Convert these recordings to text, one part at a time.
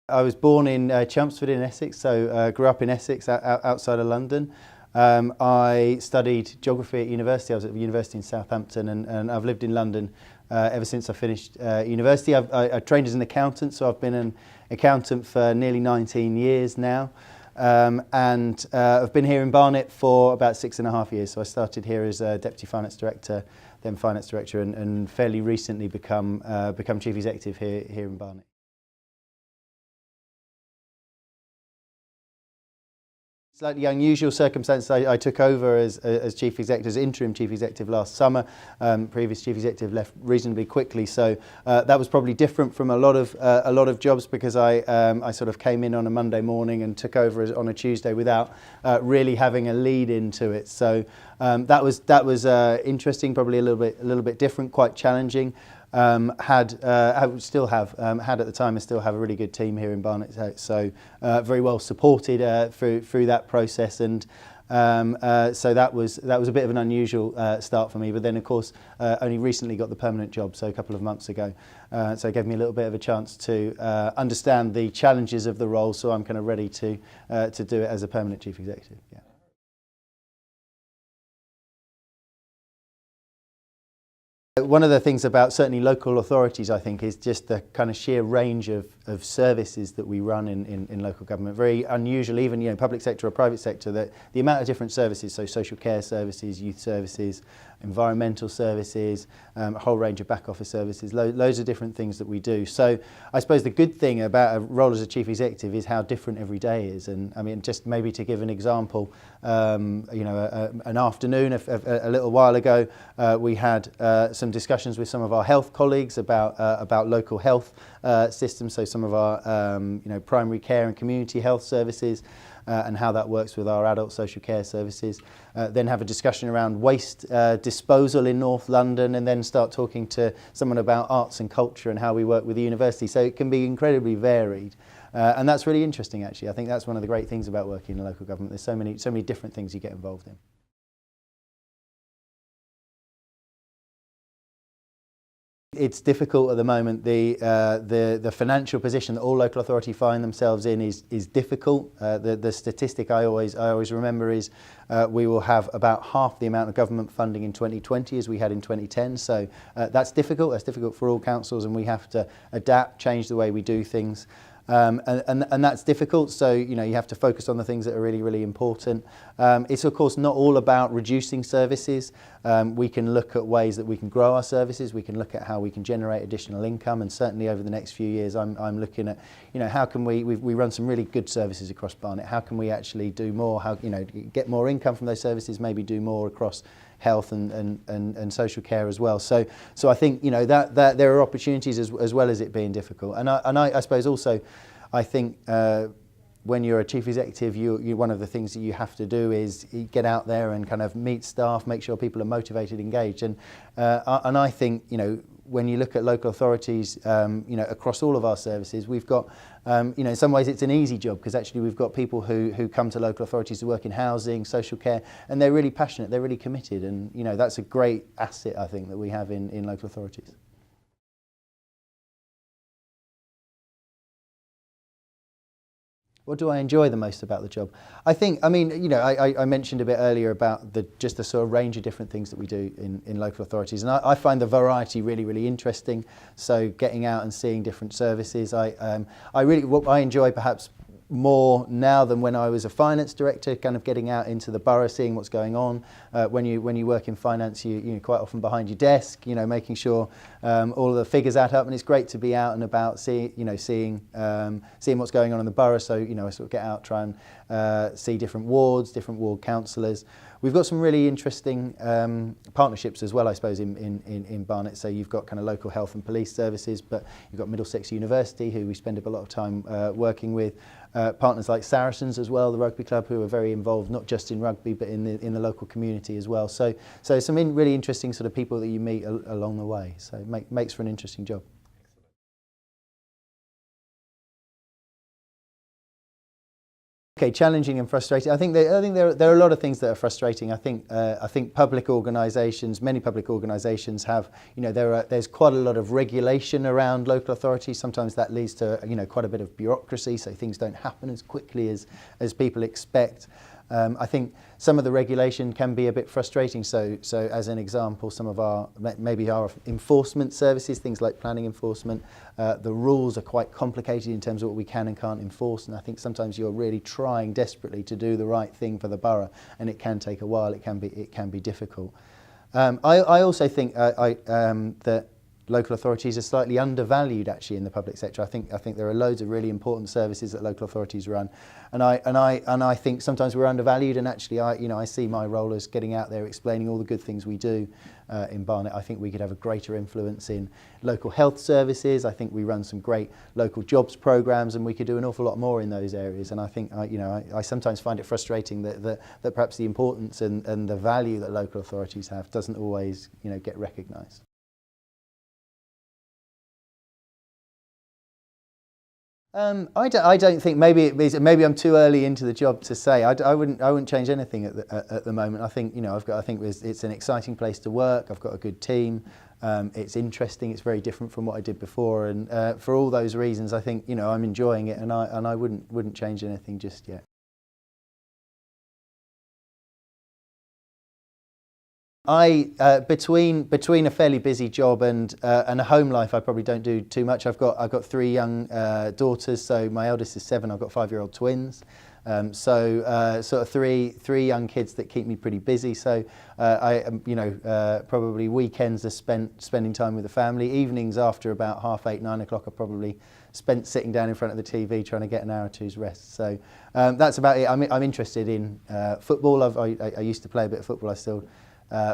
I was born in Chelmsford in Essex, so grew up in Essex outside of London. I studied geography at university. I was at the university in Southampton, and I've lived in London ever since I finished university. I trained as an accountant, so I've been an accountant for nearly 19 years now. I've been here in Barnet for about 6.5 years. So I started here as a Deputy Finance Director, then Finance Director, and fairly recently become Chief Executive here in Barnet. Slightly unusual circumstance. I took over as Chief Executive, as interim Chief Executive last summer. Previous Chief Executive left reasonably quickly, so that was probably different from a lot of jobs, because I sort of came in on a Monday morning and took over on a Tuesday without really having a lead into it. So that was interesting, probably a little bit different, quite challenging. Had at the time, I still have a really good team here in Barnet, so very well supported through that process, and so that was a bit of an unusual start for me. But then, of course, only recently got the permanent job, so a couple of months ago. So it gave me a little bit of a chance to understand the challenges of the role. So I'm kind of ready to do it as a permanent Chief Executive. Yeah. One of the things about certainly local authorities, I think, is just the kind of sheer range of services that we run in local government. Very unusual, even public sector or private sector, that the amount of different services, so social care services, youth services, environmental services, a whole range of back office services, loads of different things that we do. So I suppose the good thing about a role as a Chief Executive is how different every day is. And I mean, just maybe to give an example, an afternoon a little while ago, we had some discussions with some of our health colleagues about local health systems, so some of our primary care and community health services, and how that works with our adult social care services. Then have a discussion around waste disposal in North London, and then start talking to someone about arts and culture and how we work with the university. So it can be incredibly varied. And that's really interesting, actually. I think that's one of the great things about working in local government. There's so many different things you get involved in. It's difficult at the moment. The financial position that all local authorities find themselves in is difficult. The statistic I always remember is we will have about half the amount of government funding in 2020 as we had in 2010. So that's difficult. That's difficult for all councils, and we have to adapt, change the way we do things. And that's difficult, so you have to focus on the things that are really, really important. It's of course not all about reducing services. We can look at ways that we can grow our services. We can look at how we can generate additional income, and certainly over the next few years I'm looking at how can we run some really good services across Barnet. How can we actually do more? How get more income from those services? Maybe do more across health and social care as well. So I think that there are opportunities as well as it being difficult. And I suppose also, I think when you're a Chief Executive, one of the things that you have to do is get out there and kind of meet staff, make sure people are motivated, engaged. And I think when you look at local authorities, across all of our services, we've got, in some ways it's an easy job, because actually we've got people who come to local authorities to work in housing, social care, and they're really passionate, they're really committed, and that's a great asset, I think, that we have in local authorities. What do I enjoy the most about the job? I mentioned a bit earlier about just the sort of range of different things that we do in local authorities, and I find the variety really, really interesting. So getting out and seeing different services, what I enjoy perhaps more now than when I was a finance director, kind of getting out into the borough, seeing what's going on. When you work in finance, you quite often behind your desk, making sure all of the figures add up, and it's great to be out and about, seeing what's going on in the borough. So I sort of get out, try and see different wards, different ward councillors. We've got some really interesting partnerships as well, I suppose, in Barnet. So you've got kind of local health and police services, but you've got Middlesex University, who we spend a lot of time working with. Partners like Saracens as well, the rugby club, who are very involved not just in rugby but in the local community as well. So some really interesting sort of people that you meet along the way. So it makes for an interesting job. Okay, challenging and frustrating. I think there are a lot of things that are frustrating. I think public organisations, many public organisations have, there's quite a lot of regulation around local authorities. Sometimes that leads to quite a bit of bureaucracy, so things don't happen as quickly as people expect. I think some of the regulation can be a bit frustrating. So as an example, some of our enforcement services, things like planning enforcement, the rules are quite complicated in terms of what we can and can't enforce. And I think sometimes you're really trying desperately to do the right thing for the borough, and it can take a while. It can be difficult. I also think that local authorities are slightly undervalued actually in the public sector. I think there are loads of really important services that local authorities run, and I think sometimes we're undervalued. And actually, I see my role as getting out there, explaining all the good things we do in Barnet. I think we could have a greater influence in local health services. I think we run some great local jobs programs, and we could do an awful lot more in those areas. And I think I sometimes find it frustrating that perhaps the importance and the value that local authorities have doesn't always get recognised. I don't think, maybe I'm too early into the job to say. I wouldn't change anything at the moment. I think it's an exciting place to work. I've got a good team. It's interesting. It's very different from what I did before, and for all those reasons, I think I'm enjoying it, and I wouldn't change anything just yet. Between a fairly busy job and a home life, I probably don't do too much. I've got 3 young daughters. So my eldest is 7. I've got 5-year-old twins. Sort of three young kids that keep me pretty busy. So probably weekends are spending time with the family. Evenings after about 8:30, 9 o'clock are probably spent sitting down in front of the TV trying to get an hour or two's rest. So that's about it. I'm interested in football. I used to play a bit of football. I still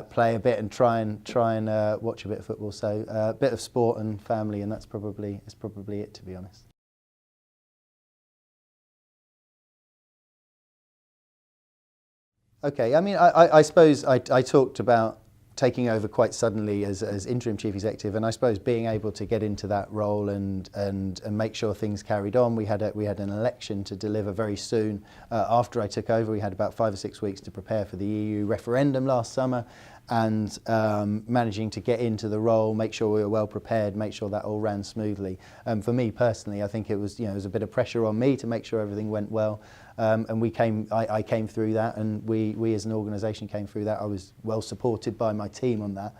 play a bit and try and watch a bit of football. So a bit of sport and family, and that's probably it, to be honest. Okay, I mean, I suppose I talked about taking over quite suddenly as interim chief executive, and I suppose being able to get into that role and make sure things carried on. We had an election to deliver very soon after I took over. We had about 5 or 6 weeks to prepare for the EU referendum last summer, and managing to get into the role, make sure we were well prepared, make sure that all ran smoothly. For me personally, I think it was it was a bit of pressure on me to make sure everything went well. And I came through that, and we as an organisation came through that. I was well supported by my team on that,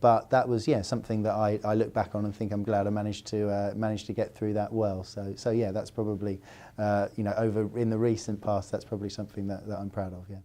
but that was something that I look back on and think I'm glad I managed to get through that well. So yeah, that's probably over in the recent past, that's probably something that I'm proud of. Yeah.